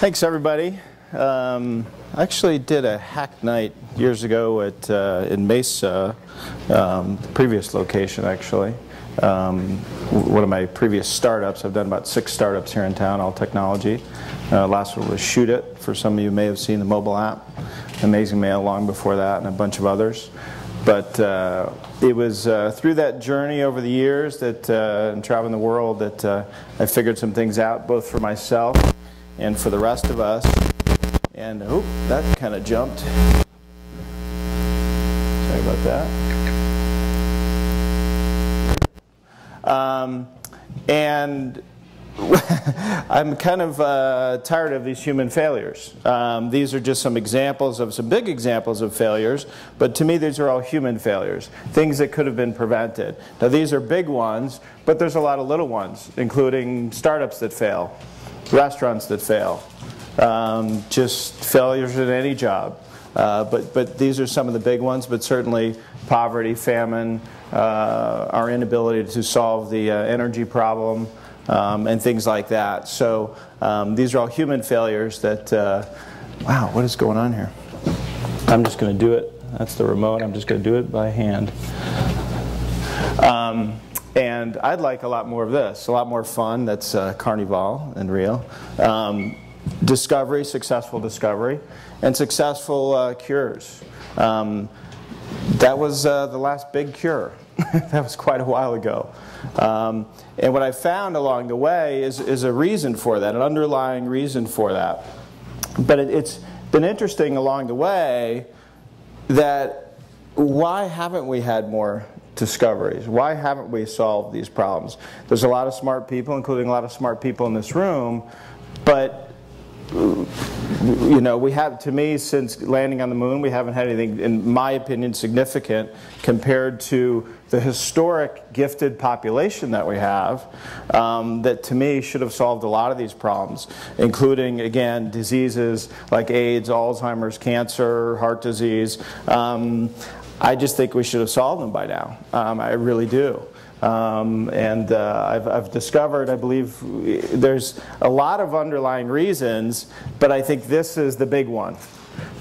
Thanks, everybody. I actually did a hack night years ago at in Mesa, the previous location actually. One of my previous startups. I've done about 6 startups here in town, all technology. Last one was Shoot It. For some of you may have seen the mobile app. Amazing Mail long before that, and a bunch of others. But it was through that journey over the years that, and traveling the world, that I figured some things out, both for myself and for the rest of us. And oh, that kind of jumped. Sorry about that. And I'm kind of tired of these human failures. These are just some examples of some big examples of failures, but to me these are all human failures, things that could have been prevented. Now these are big ones, but there's a lot of little ones, including startups that fail, restaurants that fail, just failures in any job. But these are some of the big ones, but certainly poverty, famine, our inability to solve the energy problem, and things like that. So these are all human failures that, wow, what is going on here? I'm just going to do it. That's the remote. I'm just going to do it by hand. And I'd like a lot more of this, a lot more fun. That's Carnival and real. Discovery, successful discovery, and successful cures. That was the last big cure. That was quite a while ago. And what I found along the way is a reason for that, an underlying reason for that. But it's been interesting along the way that why haven't we had more discoveries? Why haven't we solved these problems? There's a lot of smart people, including a lot of smart people in this room, but you know, we have, to me, since landing on the moon, we haven't had anything, in my opinion, significant compared to the historic gifted population that we have, that to me should have solved a lot of these problems, including, again, diseases like AIDS, Alzheimer's, cancer, heart disease. I just think we should have solved them by now. I really do. I've discovered, I believe, there's a lot of underlying reasons, but I think this is the big one.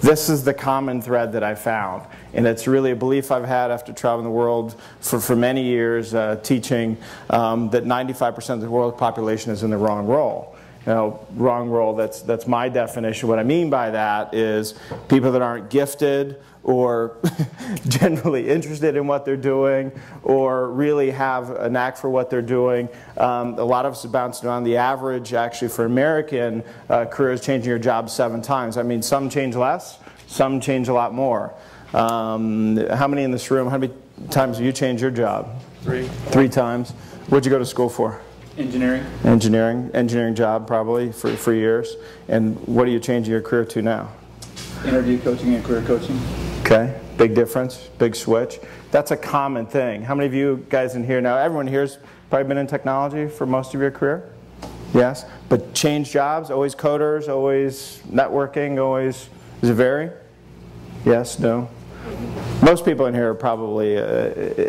This is the common thread that I found. And it's really a belief I've had after traveling the world for many years, teaching that 95% of the world population is in the wrong role. You know, wrong role, that's my definition. What I mean by that is people that aren't gifted or generally interested in what they're doing or really have a knack for what they're doing. A lot of us have bounced around. The average, actually, for American career is changing your job 7 times. I mean, some change less, some change a lot more. How many in this room, how many times have you changed your job? 3. 3 times. What'd you go to school for? Engineering. Engineering job probably for years. And what are you changing your career to now? Interview coaching and career coaching. Okay, big difference, big switch. That's a common thing. How many of you guys in here now, everyone here's probably been in technology for most of your career? Yes? But change jobs, always coders, always networking, always, does it vary? Yes, no? Most people in here are probably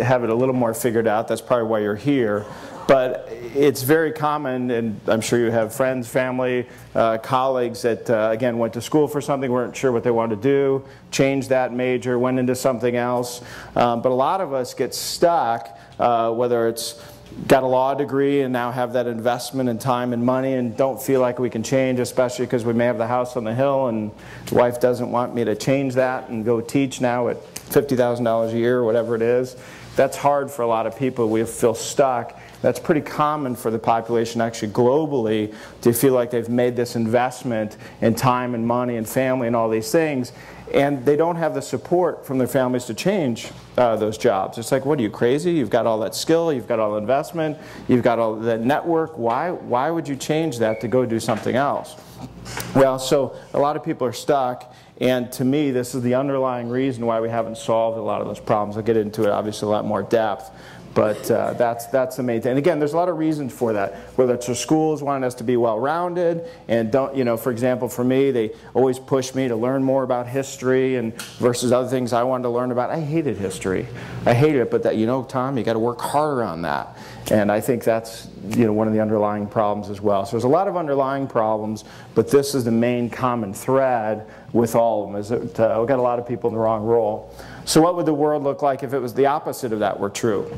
have it a little more figured out. That's probably why you're here. But it's very common, and I'm sure you have friends, family, colleagues that, again, went to school for something, weren't sure what they wanted to do, changed that major, went into something else. But a lot of us get stuck, whether it's got a law degree and now have that investment in time and money and don't feel like we can change, especially because we may have the house on the hill and the wife doesn't want me to change that and go teach now at $50,000 a year or whatever it is. That's hard for a lot of people. We feel stuck. That's pretty common for the population actually globally to feel like they've made this investment in time and money and family and all these things, and they don't have the support from their families to change those jobs. It's like, what, are you crazy? You've got all that skill, you've got all the investment, you've got all that network. Why would you change that to go do something else? Well, so a lot of people are stuck. And to me, this is the underlying reason why we haven't solved a lot of those problems. I'll get into it, obviously, a lot more depth. But that's the main thing. And again, there's a lot of reasons for that. Whether it's the schools wanting us to be well-rounded, and don't, you know, for example, for me, they always push me to learn more about history and versus other things I wanted to learn about. I hated history. I hated it, but that, you know, Tom, you got to work harder on that. And I think that's, you know, one of the underlying problems as well. So there's a lot of underlying problems, but this is the main common thread with all of them, is that we've got a lot of people in the wrong role. So what would the world look like if it was the opposite of that were true?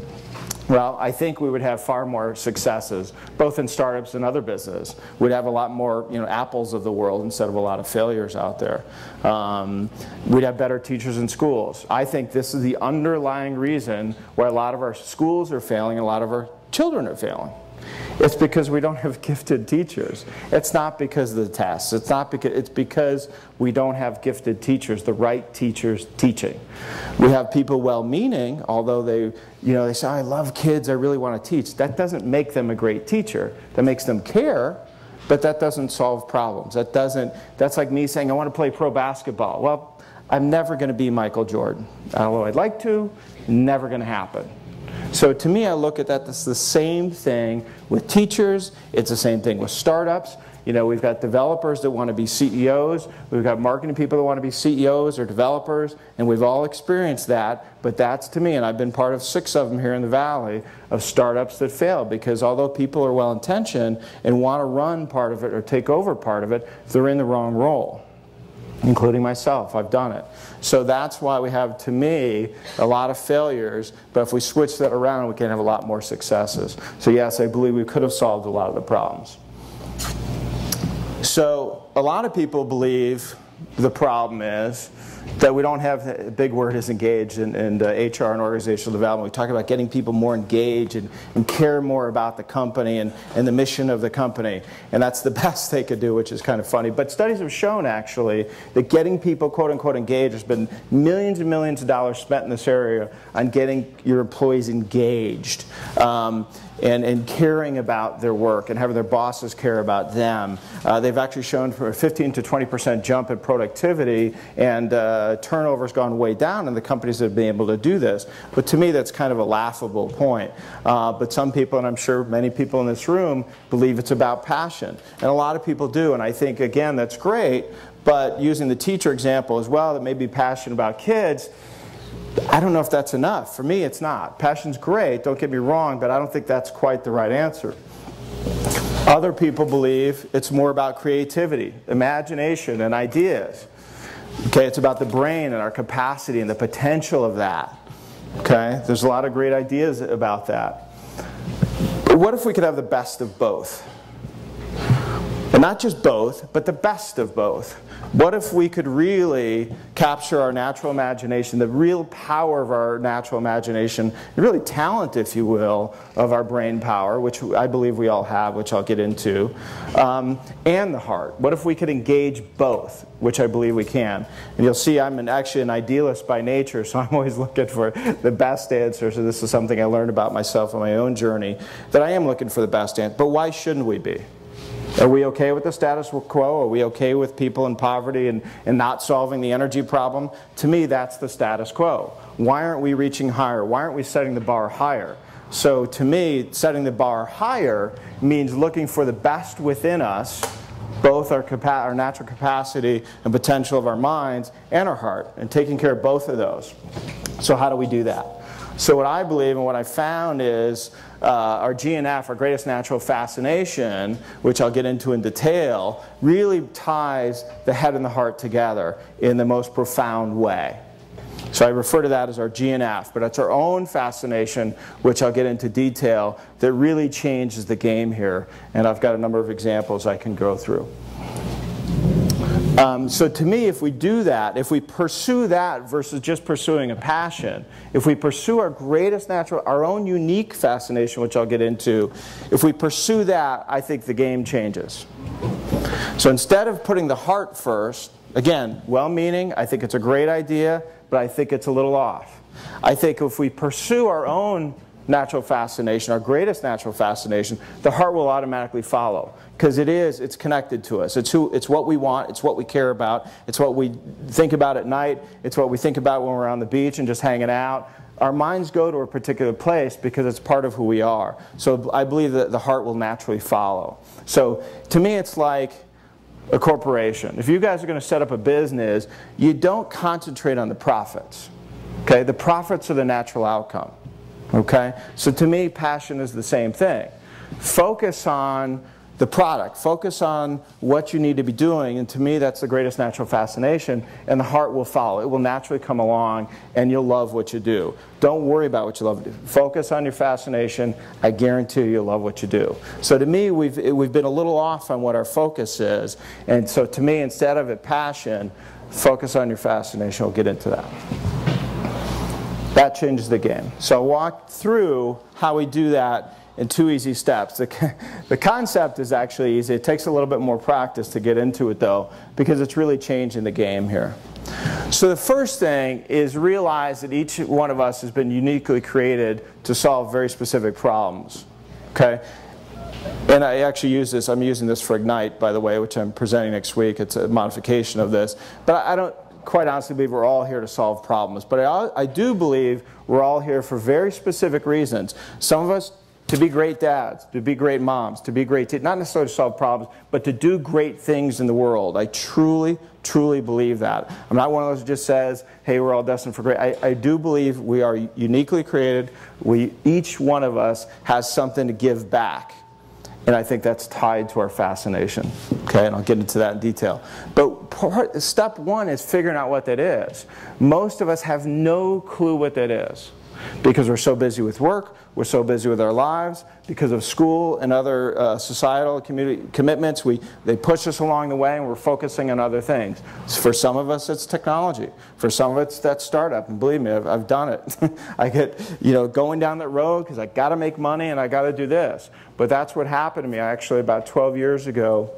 Well, I think we would have far more successes, both in startups and other business. We'd have a lot more, you know, Apples of the world instead of a lot of failures out there. We'd have better teachers in schools. I think this is the underlying reason why a lot of our schools are failing and a lot of our children are failing. It's because we don't have gifted teachers. It's not because of the tests. It's because we don't have gifted teachers, the right teachers teaching. We have people well-meaning, although they say, I love kids, I really want to teach. That doesn't make them a great teacher. That makes them care, but that doesn't solve problems. That's like me saying, I want to play pro basketball. Well, I'm never going to be Michael Jordan. Although I'd like to, never going to happen. So to me, I look at that, that's the same thing with teachers, it's the same thing with startups. You know, we've got developers that want to be CEOs, we've got marketing people that want to be CEOs or developers, and we've all experienced that, but that's to me, and I've been part of 6 of them here in the Valley, of startups that fail, because although people are well-intentioned and want to run part of it or take over part of it, they're in the wrong role. Including myself, I've done it. So that's why we have, to me, a lot of failures, but if we switch that around, we can have a lot more successes. So yes, I believe we could have solved a lot of the problems. So a lot of people believe the problem is that we don't have, a big word is engaged in HR and organizational development. We talk about getting people more engaged and care more about the company and the mission of the company. And that's the best they could do, which is kind of funny. But studies have shown, actually, that getting people, quote unquote, engaged, there's been millions and millions of dollars spent in this area on getting your employees engaged. And caring about their work and having their bosses care about them. They've actually shown for a 15 to 20% jump in productivity, and turnover's gone way down in the companies that have been able to do this. But to me, that's kind of a laughable point. But some people, and I'm sure many people in this room, believe it's about passion. And a lot of people do, and I think, again, that's great. But using the teacher example as well, that may be passionate about kids, I don't know if that's enough. For me, it's not. Passion's great, don't get me wrong, but I don't think that's quite the right answer. Other people believe it's more about creativity, imagination, and ideas. Okay, it's about the brain and our capacity and the potential of that. Okay, there's a lot of great ideas about that. But what if we could have the best of both? And not just both, but the best of both. What if we could really capture our natural imagination, the real power of our natural imagination, the really talent, if you will, of our brain power, which I believe we all have, which I'll get into, and the heart? What if we could engage both, which I believe we can? And you'll see I'm actually an idealist by nature, so I'm always looking for the best answer. So this is something I learned about myself on my own journey, that I am looking for the best answer. But why shouldn't we be? Are we okay with the status quo? Are we okay with people in poverty and not solving the energy problem? To me, that's the status quo. Why aren't we reaching higher? Why aren't we setting the bar higher? So to me, setting the bar higher means looking for the best within us, both our natural capacity and potential of our minds and our heart, and taking care of both of those. So how do we do that? So what I believe and what I found is our GNF, our Greatest Natural Fascination, which I'll get into in detail, really ties the head and the heart together in the most profound way. So I refer to that as our GNF, but it's our own fascination, which I'll get into detail, that really changes the game here. And I've got a number of examples I can go through. So to me, if we do that, if we pursue that versus just pursuing a passion, if we pursue our greatest natural, our own unique fascination, which I'll get into, if we pursue that, I think the game changes. So instead of putting the heart first, again, well-meaning, I think it's a great idea, but I think it's a little off. I think if we pursue our own natural fascination, our greatest natural fascination, the heart will automatically follow. Because it's connected to us. It's what we want, it's what we care about, it's what we think about at night, it's what we think about when we're on the beach and just hanging out. our minds go to a particular place because it's part of who we are. So I believe that the heart will naturally follow. So to me, it's like a corporation. If you guys are going to set up a business, you don't concentrate on the profits. Okay? The profits are the natural outcome. Okay? So to me, passion is the same thing. Focus on the product. Focus on what you need to be doing, and to me that's the greatest natural fascination, and the heart will follow. It will naturally come along and you'll love what you do. Don't worry about what you love to do. Focus on your fascination. I guarantee you'll love what you do. So to me, we've been a little off on what our focus is, and so to me, instead of it passion, focus on your fascination. We'll get into that. That changes the game. So I'll walk through how we do that in 2 easy steps. The concept is actually easy. It takes a little bit more practice to get into it though, because it's really changing the game here. So the first thing is realize that each one of us has been uniquely created to solve very specific problems. Okay? And I actually use this, I'm using this for Ignite, by the way, which I'm presenting next week. It's a modification of this. But I don't quite honestly believe we're all here to solve problems. But I do believe we're all here for very specific reasons. Some of us to be great dads, to be great moms, to be great teachers, not necessarily to solve problems, but to do great things in the world. I truly, truly believe that. I'm not one of those who just says, hey, we're all destined for great. I do believe we are uniquely created. Each one of us has something to give back. And I think that's tied to our fascination. Okay, and I'll get into that in detail. But step one is figuring out what that is. Most of us have no clue what that is, because we're so busy with work, we're so busy with our lives, because of school and other societal community commitments, they push us along the way and we're focusing on other things. For some of us it's technology. For some of it's that startup, and believe me, I've done it. I get going down that road because I got to make money and I got to do this. But that's what happened to me. Actually, about 12 years ago,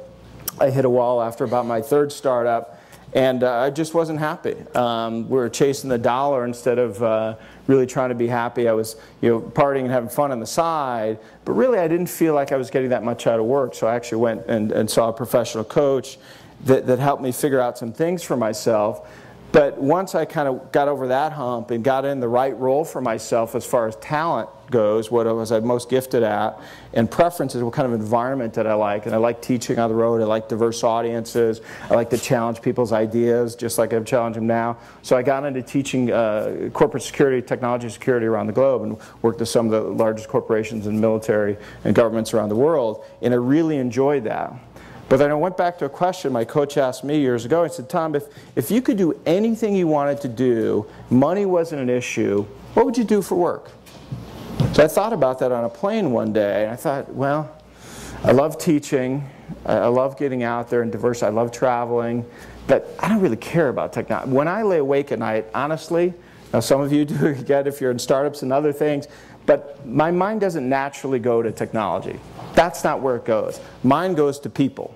I hit a wall after about my third startup. And I just wasn't happy. We were chasing the dollar instead of really trying to be happy. I was partying and having fun on the side, but really I didn't feel like I was getting that much out of work. So I actually went and saw a professional coach that helped me figure out some things for myself. But once I kind of got over that hump and got in the right role for myself as far as talent goes, what was I most gifted at, and preferences, what kind of environment that I like. And I like teaching on the road. I like diverse audiences. I like to challenge people's ideas, just like I've challenged them now. So I got into teaching corporate security, technology security around the globe, and worked with some of the largest corporations and military and governments around the world. And I really enjoyed that. But then I went back to a question my coach asked me years ago. He said, Tom, if you could do anything you wanted to do, money wasn't an issue, what would you do for work? So I thought about that on a plane one day, and I thought, well, I love teaching, I love getting out there and diverse, I love traveling, but I don't really care about technology. When I lay awake at night, honestly, now some of you do get if you're in startups and other things, but my mind doesn't naturally go to technology. That's not where it goes. Mine goes to people.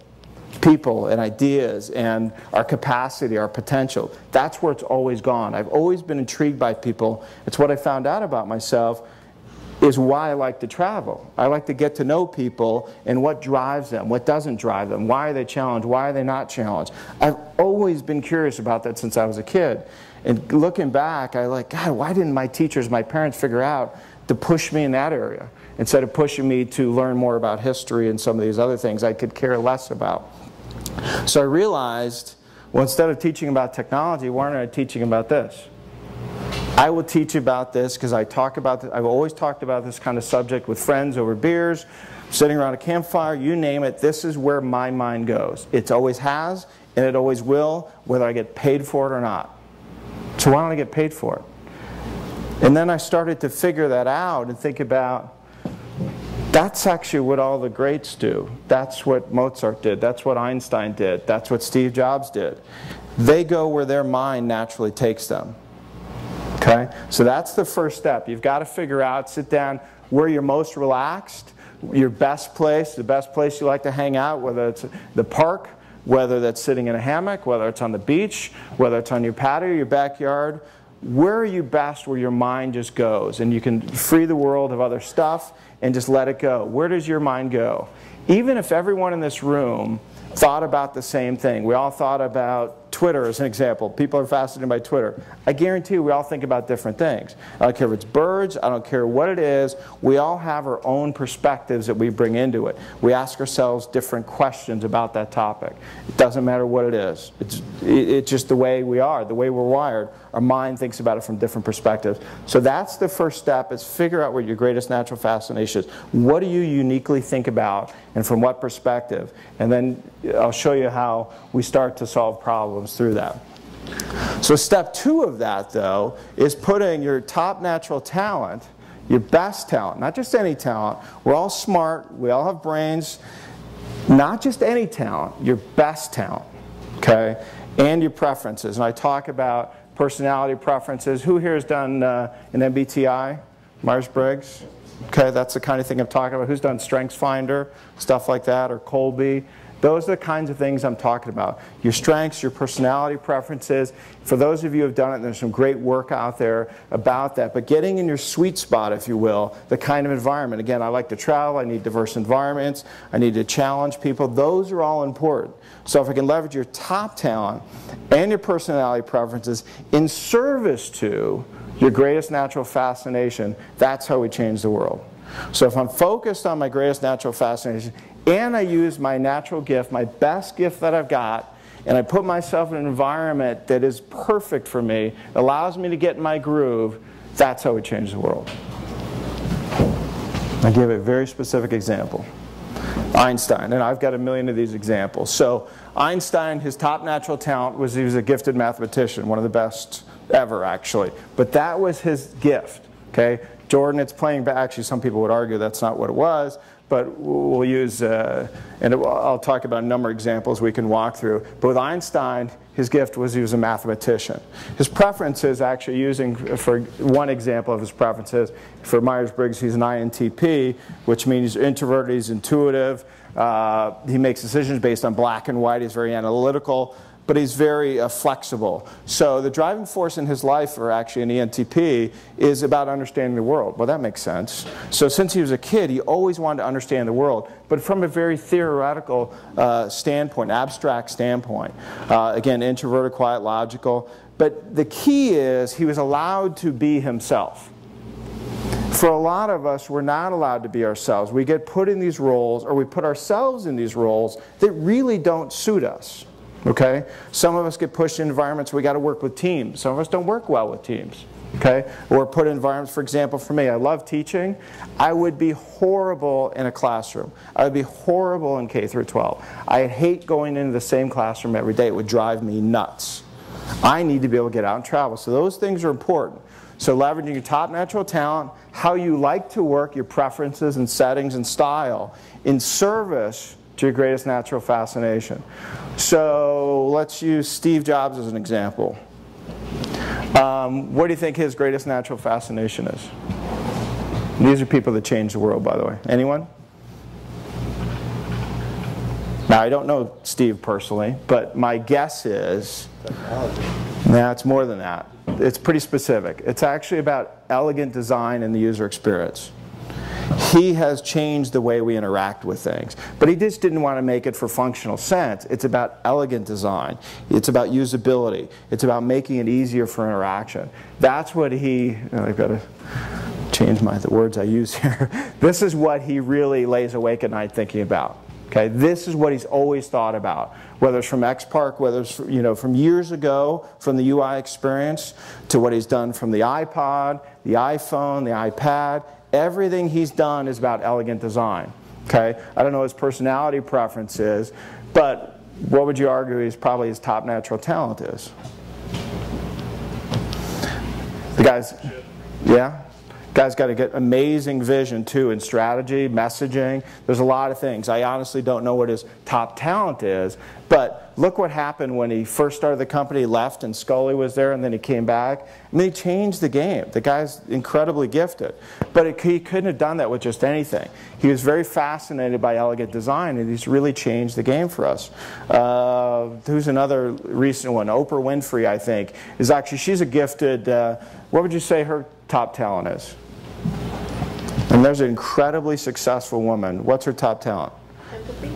People and ideas and our capacity, our potential. That's where it's always gone. I've always been intrigued by people. It's what I found out about myself is why I like to travel. I like to get to know people and what drives them, what doesn't drive them, why are they challenged, why are they not challenged. I've always been curious about that since I was a kid. And looking back, I like, God, why didn't my teachers, my parents figure out to push me in that area instead of pushing me to learn more about history and some of these other things I could care less about. So I realized, well, instead of teaching about technology, why aren't I teaching about this? I will teach about this because I've always talked about this kind of subject with friends over beers, sitting around a campfire, you name it. This is where my mind goes. It always has, and it always will, whether I get paid for it or not. So why don't I get paid for it? And then I started to figure that out and think about, that's actually what all the greats do. That's what Mozart did. That's what Einstein did. That's what Steve Jobs did. They go where their mind naturally takes them. Okay? So that's the first step. You've got to figure out, sit down, where you're most relaxed, your best place, the best place you like to hang out, whether it's the park, whether that's sitting in a hammock, whether it's on the beach, whether it's on your patio, your backyard. Where are you best where your mind just goes? And you can free the world of other stuff and just let it go. Where does your mind go? Even if everyone in this room thought about the same thing, we all thought about Twitter as an example. People are fascinated by Twitter. I guarantee you we all think about different things. I don't care if it's birds, I don't care what it is, we all have our own perspectives that we bring into it. We ask ourselves different questions about that topic. It doesn't matter what it is. It's just the way we are, the way we're wired. Our mind thinks about it from different perspectives. So that's the first step, is figure out what your greatest natural fascination is. What do you uniquely think about, and from what perspective? And then I'll show you how we start to solve problems through that. So step 2 of that, though, is putting your top natural talent, your best talent, not just any talent. We're all smart, we all have brains. Not just any talent, your best talent, okay? And your preferences. And I talk about personality preferences. Who here has done an MBTI? Myers-Briggs? Okay, that's the kind of thing I'm talking about. Who's done StrengthsFinder? Stuff like that, or Colby? Those are the kinds of things I'm talking about. Your strengths, your personality preferences. For those of you who have done it, there's some great work out there about that. But getting in your sweet spot, if you will, the kind of environment. Again, I like to travel, I need diverse environments, I need to challenge people. Those are all important. So if I can leverage your top talent and your personality preferences in service to your greatest natural fascination, that's how we change the world. So if I'm focused on my greatest natural fascination, and I use my natural gift, my best gift that I've got, and I put myself in an environment that is perfect for me, allows me to get in my groove, that's how we change the world. I'll give a very specific example. Einstein, and I've got a million of these examples. So Einstein, his top natural talent was he was a gifted mathematician, one of the best ever, actually. But that was his gift, okay? Jordan, it's playing back. Actually, some people would argue that's not what it was, but we'll use, I'll talk about a number of examples we can walk through. But with Einstein, his gift was he was a mathematician. His preferences, actually using, for one example of his preferences, for Myers-Briggs, he's an INTP, which means he's introverted, he's intuitive, he makes decisions based on black and white, he's very analytical, but he's very flexible. So the driving force in his life, or actually an ENTP, is about understanding the world. Well, that makes sense. So since he was a kid, he always wanted to understand the world, but from a very theoretical standpoint, abstract standpoint. Again, introverted, quiet, logical. But the key is he was allowed to be himself. For a lot of us, we're not allowed to be ourselves. We get put in these roles, or we put ourselves in these roles that really don't suit us. Okay? Some of us get pushed in environments where we got to work with teams. Some of us don't work well with teams. Okay? Or put in environments, for example, for me, I love teaching. I would be horrible in a classroom. I would be horrible in K through 12. I hate going into the same classroom every day. It would drive me nuts. I need to be able to get out and travel. So those things are important. So leveraging your top natural talent, how you like to work, your preferences and settings and style, in service to your greatest natural fascination. So let's use Steve Jobs as an example. What do you think his greatest natural fascination is? These are people that changed the world, by the way. Anyone? Now, I don't know Steve personally, but my guess is, nah, it's more than that. It's pretty specific. It's actually about elegant design and the user experience. He has changed the way we interact with things. But he just didn't want to make it for functional sense. It's about elegant design. It's about usability. It's about making it easier for interaction. That's what he, I've got to change the words I use here. This is what he really lays awake at night thinking about. Okay, this is what he's always thought about. Whether it's from XPark, whether it's from years ago, from the UI experience, to what he's done from the iPod, the iPhone, the iPad. Everything he's done is about elegant design. Okay? I don't know what his personality preference is, but what would you argue is probably his top natural talent is? The guy's, yeah? Guy's got to get amazing vision too, in strategy, messaging. There's a lot of things. I honestly don't know what his top talent is, but look what happened when he first started the company. He left and Scully was there, and then he came back. I mean, he changed the game. The guy's incredibly gifted, but he couldn't have done that with just anything. He was very fascinated by elegant design, and he's really changed the game for us. Who's another recent one? Oprah Winfrey, I think, is actually, she's a gifted, what would you say her top talent is? And there's an incredibly successful woman. What's her top talent? Empathy.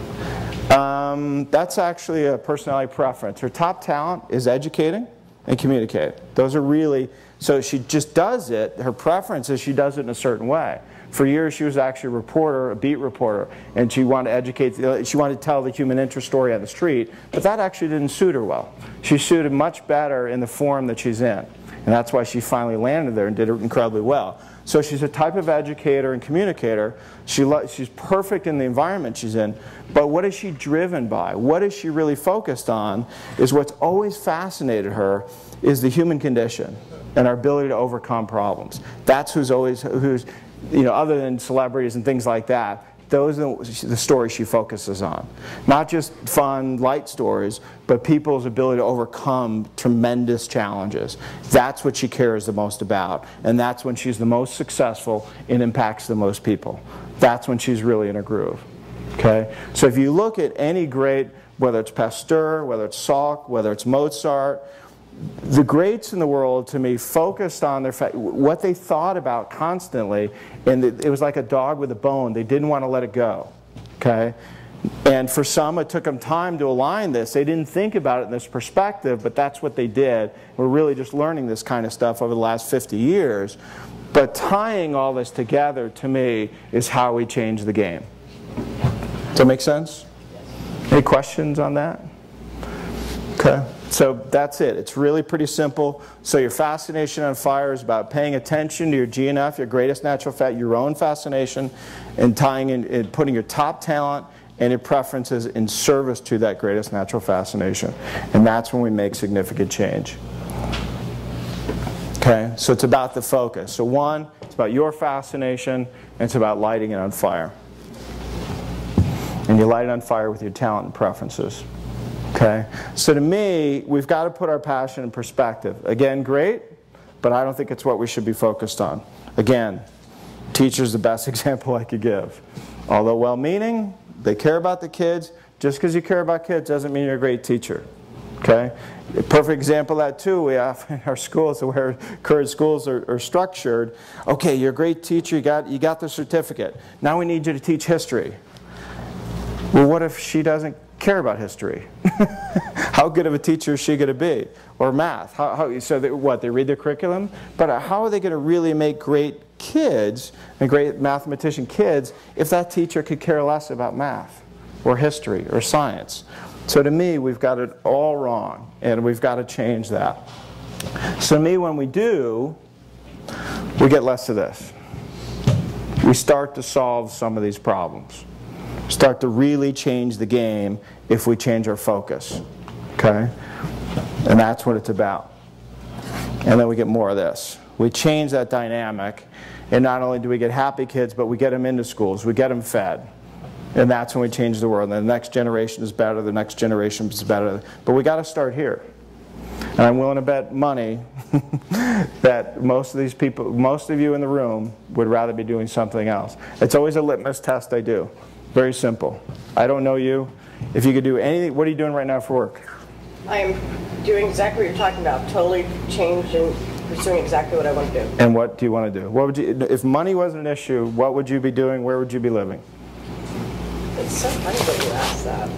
That's actually a personality preference. Her top talent is educating and communicating. Those are really, so she just does it. Her preference is she does it in a certain way. For years she was actually a reporter, a beat reporter, and she wanted to educate, she wanted to tell the human interest story on the street, but that actually didn't suit her well. She suited much better in the form that she's in. And that's why she finally landed there and did it incredibly well. So she's a type of educator and communicator. She's perfect in the environment she's in, but what is she driven by? What is she really focused on is what's always fascinated her is the human condition and our ability to overcome problems. That's who's, you know, other than celebrities and things like that, those are the stories she focuses on. Not just fun, light stories, but people's ability to overcome tremendous challenges. That's what she cares the most about. And that's when she's the most successful and impacts the most people. That's when she's really in a groove. Okay? So if you look at any great, whether it's Pasteur, whether it's Salk, whether it's Mozart, the greats in the world, to me, focused on what they thought about constantly, and it was like a dog with a bone. They didn't want to let it go. Okay? And for some, it took them time to align this. They didn't think about it in this perspective, but that's what they did. We're really just learning this kind of stuff over the last 50 years. But tying all this together, to me, is how we change the game. Does that make sense? Any questions on that? Okay. So that's it. It's really pretty simple. So your fascination on fire is about paying attention to your GNF, your greatest natural your own fascination, and tying in and putting your top talent and your preferences in service to that greatest natural fascination. And that's when we make significant change. Okay? So it's about the focus. So one, it's about your fascination, and it's about lighting it on fire. And you light it on fire with your talent and preferences. Okay? So to me, we've got to put our passion in perspective. Again, great, but I don't think it's what we should be focused on. Again, teacher's the best example I could give. Although well-meaning, they care about the kids. Just because you care about kids doesn't mean you're a great teacher. Okay? A perfect example of that too, we have in our schools, where current schools are structured. Okay, you're a great teacher, you got the certificate. Now we need you to teach history. Well, what if she doesn't care about history? How good of a teacher is she going to be? Or math? So they read their curriculum? But how are they going to really make great kids and great mathematician kids if that teacher could care less about math or history or science? So to me, we've got it all wrong, and we've got to change that. So to me, when we do, we get less of this. We start to solve some of these problems. Start to really change the game if we change our focus. Okay? And that's what it's about. And then we get more of this. We change that dynamic, and not only do we get happy kids, but we get them into schools, we get them fed. And that's when we change the world. And the next generation is better, the next generation is better. But we got to start here. And I'm willing to bet money that most of these people, most of you in the room, would rather be doing something else. It's always a litmus test I do. Very simple. I don't know you. If you could do anything, what are you doing right now for work? I'm doing exactly what you're talking about. Totally changed and pursuing exactly what I want to do. And what do you want to do? What would you, if money wasn't an issue, what would you be doing? Where would you be living? It's so funny that you asked that.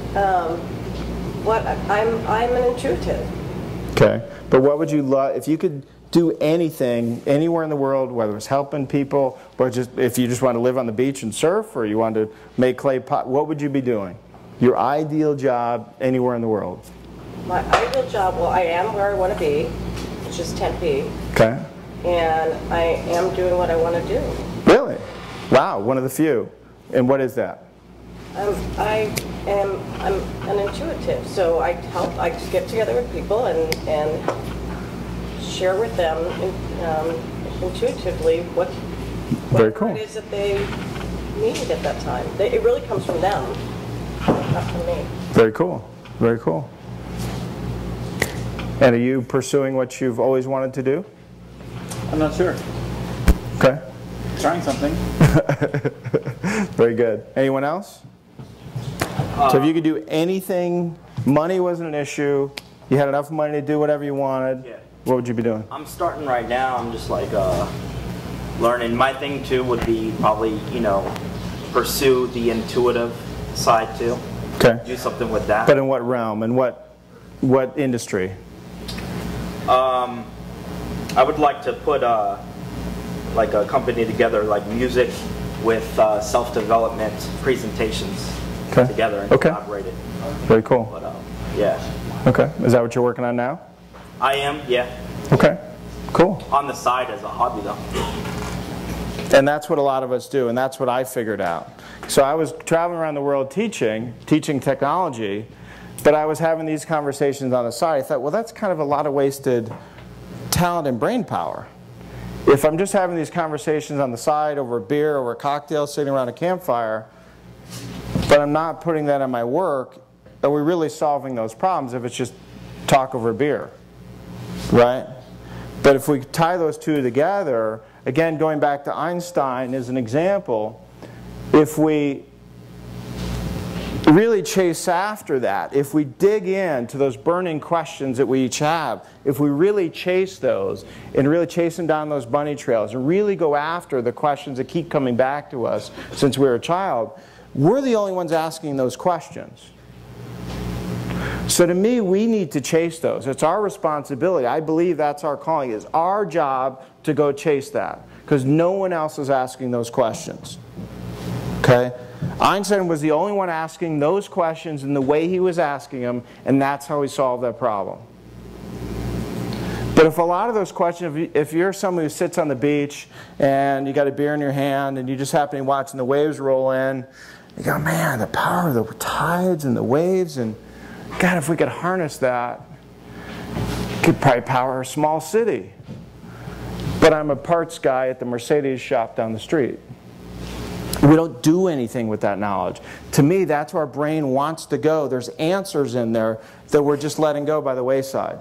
I'm an intuitive. Okay. But what would you love, if you could do anything, anywhere in the world, whether it's helping people, or just if you just want to live on the beach and surf, or you want to make clay pot, what would you be doing? Your ideal job anywhere in the world? My ideal job, well, I am where I want to be, which is Tempe. Okay. And I am doing what I want to do. Really? Wow, one of the few. And what is that? I'm an intuitive, so I just get together with people and share with them intuitively what Very cool. it is that they needed at that time. It really comes from them, not from me. Very cool. Very cool. And are you pursuing what you've always wanted to do? I'm not sure. Okay. Trying something. Very good. Anyone else? So if you could do anything, money wasn't an issue, you had enough money to do whatever you wanted, yeah. What would you be doing? I'm starting right now. I'm just like learning. My thing too would be probably, pursue the intuitive side too. Okay. Do something with that. But in what realm? And what industry? I would like to put like a company together, like music with self-development presentations together and collaborate it. Very cool. But, yeah. Okay. Is that what you're working on now? I am, yeah. Okay. Cool. On the side as a hobby, though. And that's what a lot of us do, and that's what I figured out. So I was traveling around the world teaching technology, but I was having these conversations on the side. I thought, well, that's kind of a lot of wasted talent and brain power. If I'm just having these conversations on the side over a beer, over a cocktail, sitting around a campfire, but I'm not putting that in my work, are we really solving those problems if it's just talk over a beer, right? But if we tie those two together, again, going back to Einstein as an example, if we really chase after that, if we dig into those burning questions that we each have, if we really chase those and really chasing down those bunny trails and really go after the questions that keep coming back to us since we were a child, we're the only ones asking those questions. So to me, we need to chase those. It's our responsibility. I believe that's our calling. It's our job to go chase that because no one else is asking those questions. Okay? Einstein was the only one asking those questions in the way he was asking them, and that's how he solved that problem. But if a lot of those questions, if you're someone who sits on the beach and you got a beer in your hand and you just happen to be watching the waves roll in, you go, man, the power of the tides and the waves, and God, if we could harness that, it could probably power a small city. But I'm a parts guy at the Mercedes shop down the street. We don't do anything with that knowledge. To me, that's where our brain wants to go. There's answers in there that we're just letting go by the wayside.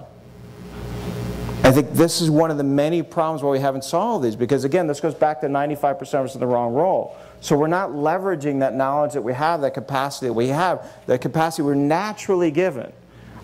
I think this is one of the many problems why we haven't solved these, because again, this goes back to 95% of us in the wrong role. So we're not leveraging that knowledge that we have, that capacity that we have, that capacity we're naturally given.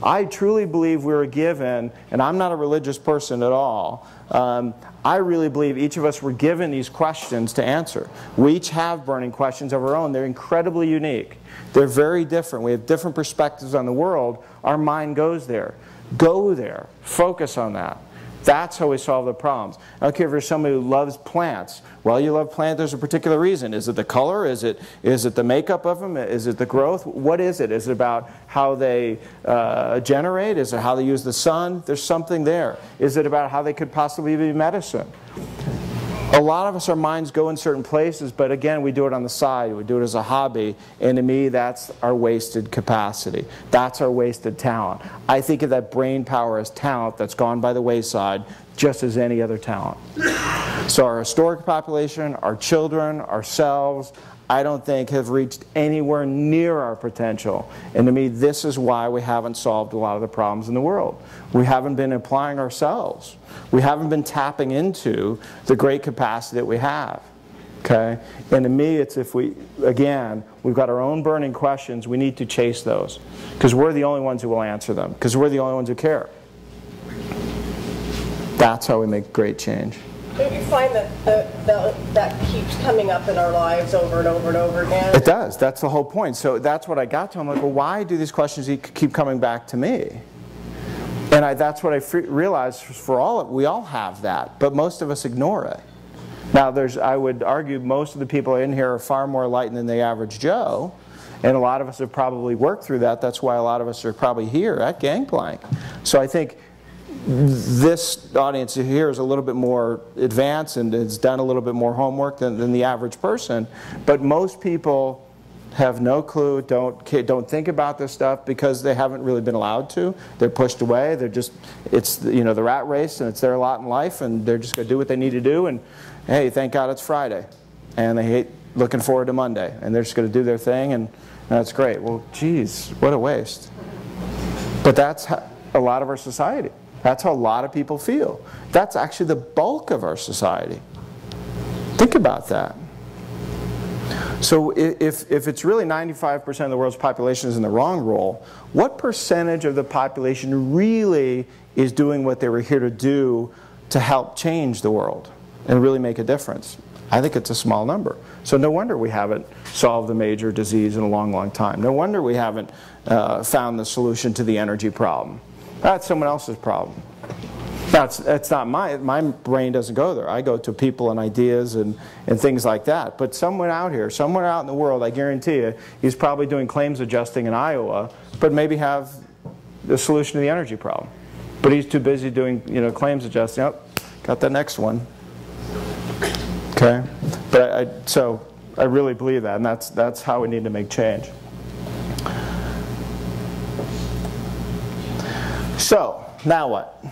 I truly believe we were given, and I'm not a religious person at all, I really believe each of us were given these questions to answer. We each have burning questions of our own. They're incredibly unique. They're very different. We have different perspectives on the world. Our mind goes there. Go there. Focus on that. That's how we solve the problems. I don't care if you're somebody who loves plants. Well, you love plants, there's a particular reason. Is it the color? Is it the makeup of them? Is it the growth? What is it? Is it about how they generate? Is it how they use the sun? There's something there. Is it about how they could possibly be medicine? A lot of us, our minds go in certain places, but again, we do it on the side. We do it as a hobby, and to me, that's our wasted capacity. That's our wasted talent. I think of that brain power as talent that's gone by the wayside, just as any other talent. So our historic population, our children, ourselves, I don't think have reached anywhere near our potential. And to me, this is why we haven't solved a lot of the problems in the world. We haven't been applying ourselves. We haven't been tapping into the great capacity that we have. Okay? And to me, it's if we, again, we've got our own burning questions, we need to chase those. Because we're the only ones who will answer them. Because we're the only ones who care. That's how we make great change. Don't you find that keeps coming up in our lives over and over and over again? It does. That's the whole point. So that's what I got to. I'm like, well, why do these questions keep coming back to me? And that's what I realized for we all have that, but most of us ignore it. Now, I would argue most of the people in here are far more enlightened than the average Joe, and a lot of us have probably worked through that. That's why a lot of us are probably here at Gangplank. So I think this audience here is a little bit more advanced and has done a little bit more homework than the average person, but most people have no clue, don't think about this stuff because they haven't really been allowed to. They're pushed away. They're just, it's the rat race, and it's their lot in life, and they're just going to do what they need to do, and hey, thank God it's Friday, and they hate looking forward to Monday, and they're just going to do their thing, and that's great. Well, geez, what a waste. But that's a lot of our society. That's how a lot of people feel. That's actually the bulk of our society. Think about that. So if it's really 95% of the world's population is in the wrong role, what percentage of the population really is doing what they were here to do to help change the world and really make a difference? I think it's a small number. So no wonder we haven't solved a major disease in a long, long time. No wonder we haven't found the solution to the energy problem. That's someone else's problem. That's not my brain doesn't go there. I go to people and ideas and things like that. But someone out here, somewhere out in the world, I guarantee you, he's probably doing claims adjusting in Iowa, but maybe have the solution to the energy problem. But he's too busy doing, claims adjusting. Oh, got the next one. Okay, but so I really believe that, and that's how we need to make change. So now what?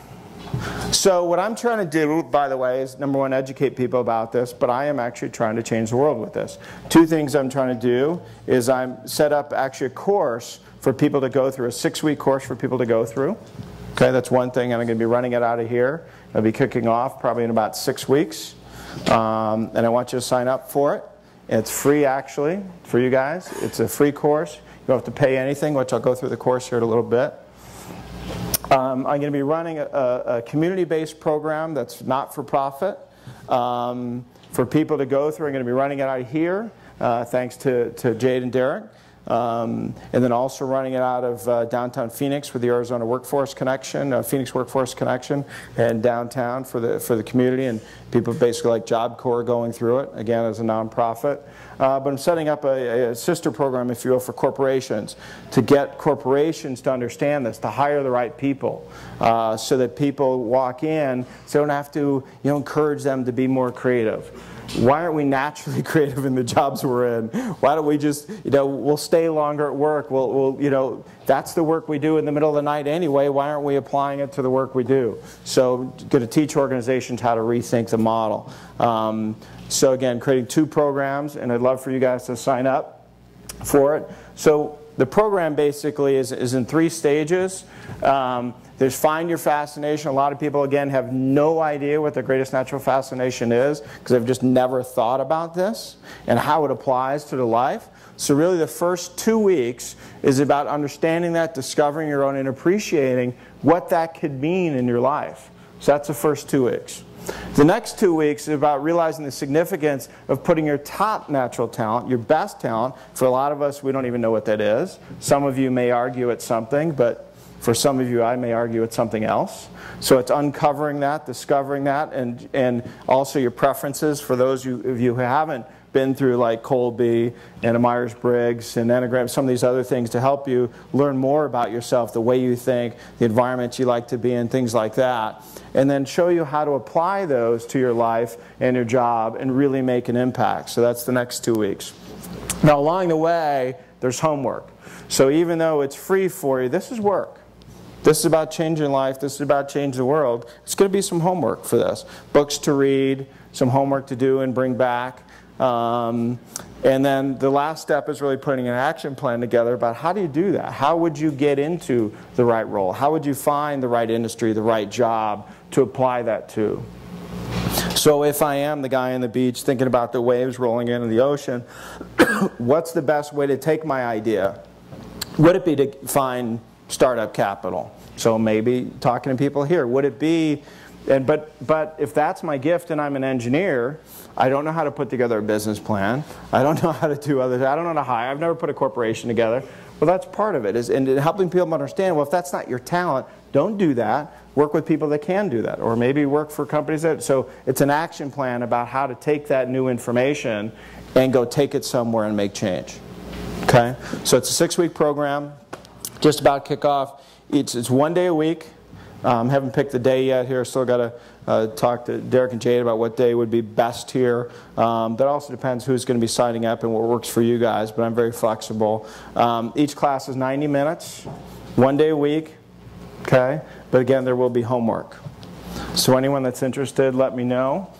So what I'm trying to do, by the way, is number one, educate people about this, but I am actually trying to change the world with this. Two things I'm trying to do is I'm set up actually a course for people to go through, a 6-week course for people to go through. Okay, that's one thing, and I'm going to be running it out of here. I'll be kicking off probably in about 6 weeks, and I want you to sign up for it. It's free, actually, for you guys. It's a free course. You don't have to pay anything, which I'll go through the course here in a little bit. I'm going to be running a community-based program that's not-for-profit for people to go through. I'm going to be running it out of here, thanks to Jade and Derek. And then also running it out of downtown Phoenix with the Arizona Workforce Connection, Phoenix Workforce Connection, and downtown for the community, and people basically like Job Corps going through it, again as a nonprofit. But I'm setting up a sister program, if you will, for corporations, to get corporations to understand this, to hire the right people, so that people walk in, so they don't have to encourage them to be more creative. Why aren't we naturally creative in the jobs we're in? Why don't we just, we'll stay longer at work. We'll that's the work we do in the middle of the night anyway. Why aren't we applying it to the work we do? So going to teach organizations how to rethink the model. So again, creating 2 programs, and I'd love for you guys to sign up for it. So the program basically is in 3 stages. There's Find Your Fascination. A lot of people, again, have no idea what the Greatest Natural Fascination is because they've just never thought about this and how it applies to their life. So really the first 2 weeks is about understanding that, discovering your own, and appreciating what that could mean in your life. So that's the first 2 weeks. The next 2 weeks is about realizing the significance of putting your top natural talent, your best talent. For a lot of us, we don't even know what that is. Some of you may argue it's something, but for some of you, I may argue it's something else. So it's uncovering that, discovering that, and also your preferences for those of you who haven't been through like Colby and a Myers-Briggs and Enneagram, some of these other things to help you learn more about yourself, the way you think, the environment you like to be in, things like that. And then show you how to apply those to your life and your job and really make an impact. So that's the next 2 weeks. Now along the way, there's homework. So even though it's free for you, this is work. This is about changing life. This is about changing the world. It's going to be some homework for this. Books to read, some homework to do and bring back. And then the last step is really putting an action plan together about how do you do that? How would you get into the right role? How would you find the right industry, the right job to apply that to? So if I am the guy on the beach thinking about the waves rolling into the ocean, what's the best way to take my idea? Would it be to find startup capital? So maybe talking to people here. Would it be, but if that's my gift and I'm an engineer, I don't know how to put together a business plan. I don't know how to do others. I don't know how to hire. I've never put a corporation together. Well, that's part of it, and helping people understand, well, if that's not your talent, don't do that. Work with people that can do that, or maybe work for companies that, so it's an action plan about how to take that new information and go take it somewhere and make change. Okay? So it's a 6-week program, just about kickoff. It's 1 day a week. Haven't picked the day yet here. Still got to talk to Derek and Jade about what day would be best here. That also depends who's going to be signing up and what works for you guys, but I'm very flexible. Each class is 90 minutes, 1 day a week. Okay? But again, there will be homework. So anyone that's interested, let me know.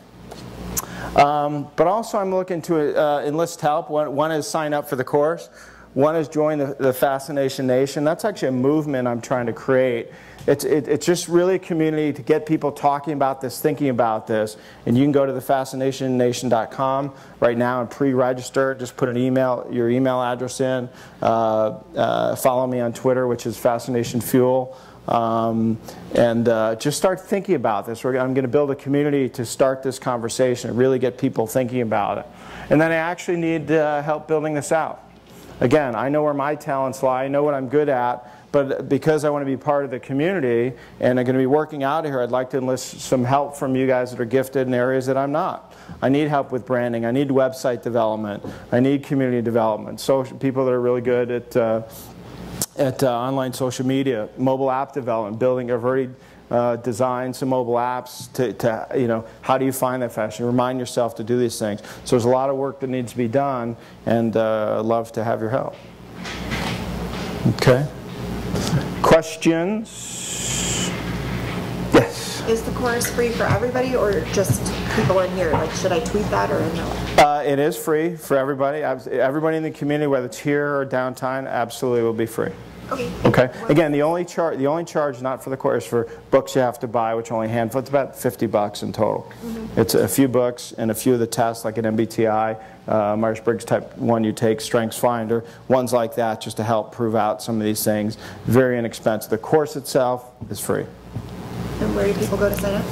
But also I'm looking to enlist help. One is sign up for the course. One is join the Fascination Nation. That's actually a movement I'm trying to create. It's just really a community to get people talking about this, thinking about this. And you can go to thefascinationnation.com right now and pre-register. Just put your email address in. Follow me on Twitter, which is Fascination Fuel. and just start thinking about this. I'm going to build a community to start this conversation and really get people thinking about it. And then I actually need help building this out. Again, I know where my talents lie, I know what I'm good at, but because I want to be part of the community and I'm going to be working out here, I'd like to enlist some help from you guys that are gifted in areas that I'm not. I need help with branding, I need website development, I need community development, people that are really good at online social media, mobile app development, building. I've already designed some mobile apps to you know, how do you find that fashion? Remind yourself to do these things. So there's a lot of work that needs to be done, and I'd love to have your help. Okay. Questions? Yes. Is the course free for everybody or just people in here? Like, should I tweet that or no? It is free for everybody. Everybody in the community, whether it's here or downtown, absolutely will be free. Okay. Okay. Again, the only charge not for the course for books you have to buy, which only handful. It's about $50 in total. Mm-hmm. It's a few books and a few of the tests, like an MBTI, Myers-Briggs Type 1 you take, Strengths Finder, ones like that, just to help prove out some of these things. Very inexpensive. The course itself is free. And where do people go to sign up?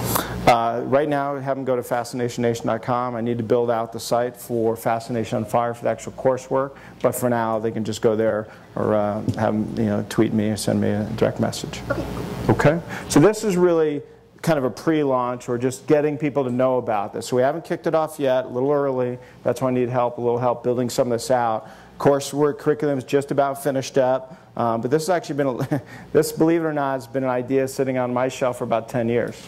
Right now, have them go to fascinationnation.com. I need to build out the site for Fascination on Fire for the actual coursework, but for now, they can just go there or have them, tweet me or send me a direct message. Okay. Okay. So this is really kind of a pre-launch or just getting people to know about this. So we haven't kicked it off yet. A little early. That's why I need help. A little help building some of this out. Coursework curriculum is just about finished up. But this has actually been, this, believe it or not, has been an idea sitting on my shelf for about 10 years.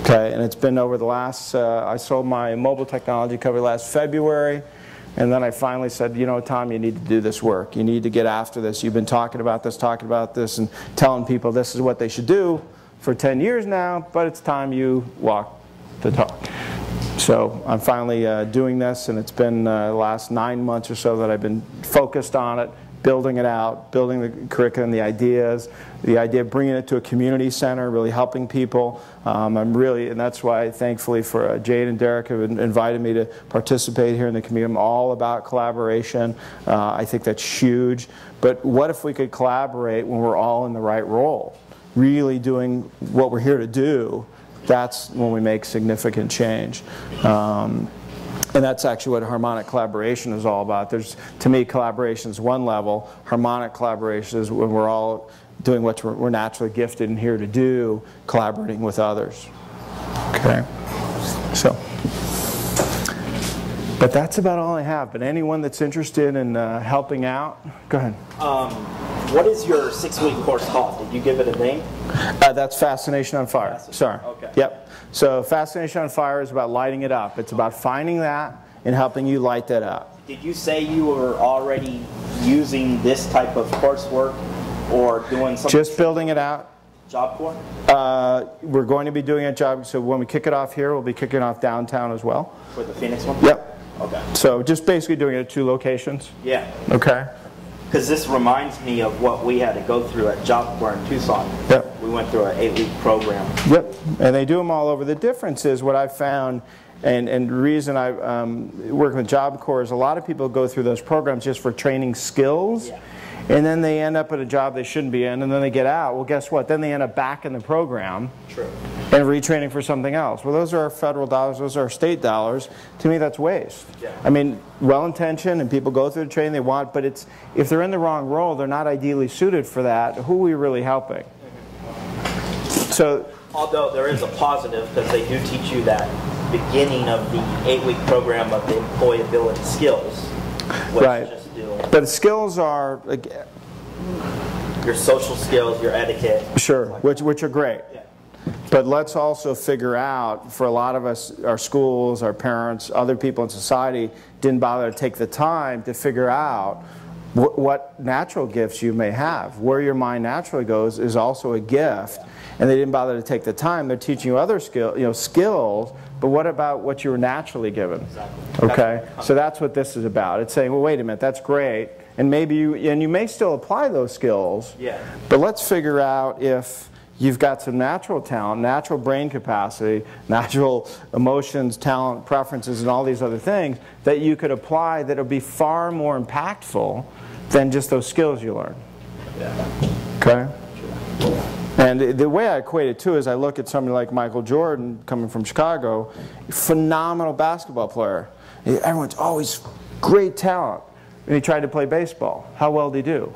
Okay, and it's been over the last, I sold my mobile technology cover last February, and then I finally said, Tom, you need to do this work. You need to get after this. You've been talking about this, and telling people this is what they should do for 10 years now, but it's time you walk the talk. So I'm finally doing this, and it's been the last 9 months or so that I've been focused on it, building it out, building the curriculum, the idea of bringing it to a community center, really helping people. And that's why, thankfully, for Jade and Derek have invited me to participate here in the community. I'm all about collaboration. I think that's huge. But what if we could collaborate when we're all in the right role, really doing what we're here to do? That's when we make significant change. And that's actually what harmonic collaboration is all about. To me, collaboration is one level. Harmonic collaboration is when we're all doing what we're naturally gifted and here to do, collaborating with others. Okay? So, but that's about all I have. But anyone that's interested in helping out, go ahead. What is your 6-week course called? Did you give it a name? That's Fascination on Fire. Sorry. Okay. Yep. So Fascination on Fire is about lighting it up. It's about finding that and helping you light that up. Did you say you were already using this type of coursework or doing something? Just building it out. Job Corps? We're going to be doing a job. So when we kick it off here, we'll be kicking off downtown as well. For the Phoenix one? Yep. Okay. So just basically doing it at 2 locations. Yeah. Okay. Because this reminds me of what we had to go through at Job Corps in Tucson. Yep. We went through an 8-week program. Yep. And they do them all over. The difference is what I've found, and the reason I work with Job Corps is a lot of people go through those programs just for training skills. Yeah. And then they end up at a job they shouldn't be in, and then they get out. Well, guess what? Then they end up back in the program. True. And retraining for something else. Well, those are our federal dollars. Those are our state dollars. To me, that's waste. Yeah. I mean, well-intentioned, and people go through the training they want, but if they're in the wrong role, they're not ideally suited for that. Who are we really helping? So, although there is a positive, because they do teach you that beginning of the 8-week program of the employability skills. Right. But the skills are like, your social skills, your etiquette. Sure, which are great. Yeah. But let's also figure out, for a lot of us, our schools, our parents, other people in society didn't bother to take the time to figure out what natural gifts you may have. Where your mind naturally goes is also a gift. And they didn't bother to take the time. They're teaching you other skills, but what about what you were naturally given? Exactly. Okay, so that's what this is about. It's saying, well, wait a minute, that's great, and maybe you may still apply those skills. Yeah. But let's figure out if you've got some natural talent, natural brain capacity, natural emotions, talent, preferences, and all these other things that you could apply that would be far more impactful than just those skills you learn. Yeah. Okay. And the way I equate it too is I look at somebody like Michael Jordan coming from Chicago, phenomenal basketball player. Everyone's always great talent. And he tried to play baseball. How well did he do?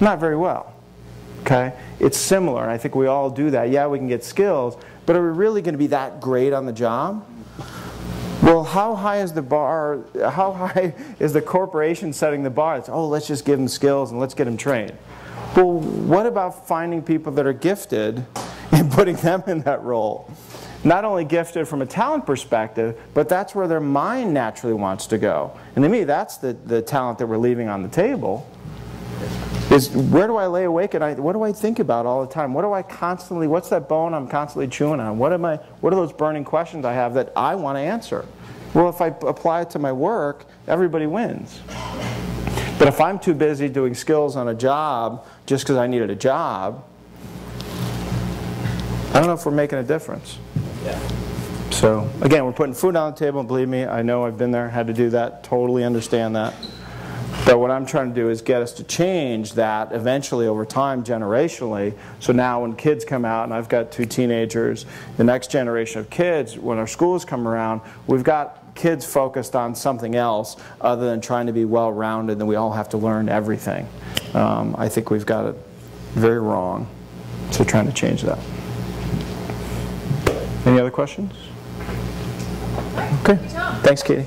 Not very well. Okay? It's similar, and I think we all do that. Yeah, we can get skills, but are we really going to be that great on the job? Well, how high is the bar? How high is the corporation setting the bar? It's, oh, let's just give them skills and let's get them trained. Well, what about finding people that are gifted and putting them in that role? Not only gifted from a talent perspective, but that's where their mind naturally wants to go. And to me, that's the talent that we're leaving on the table. Is where do I lay awake at night? What do I think about all the time? What do I constantly, what's that bone I'm constantly chewing on? What are those burning questions I have that I want to answer? Well, if I apply it to my work, everybody wins. But if I'm too busy doing skills on a job just because I needed a job, I don't know if we're making a difference. Yeah. So, again, we're putting food on the table, and believe me, I know I've been there, had to do that, totally understand that. But what I'm trying to do is get us to change that eventually over time, generationally. So now when kids come out, and I've got 2 teenagers, the next generation of kids, when our schools come around, we've got kids focused on something else other than trying to be well-rounded, and we all have to learn everything. I think we've got it very wrong. So trying to change that. Any other questions? Okay. Thanks, Katie.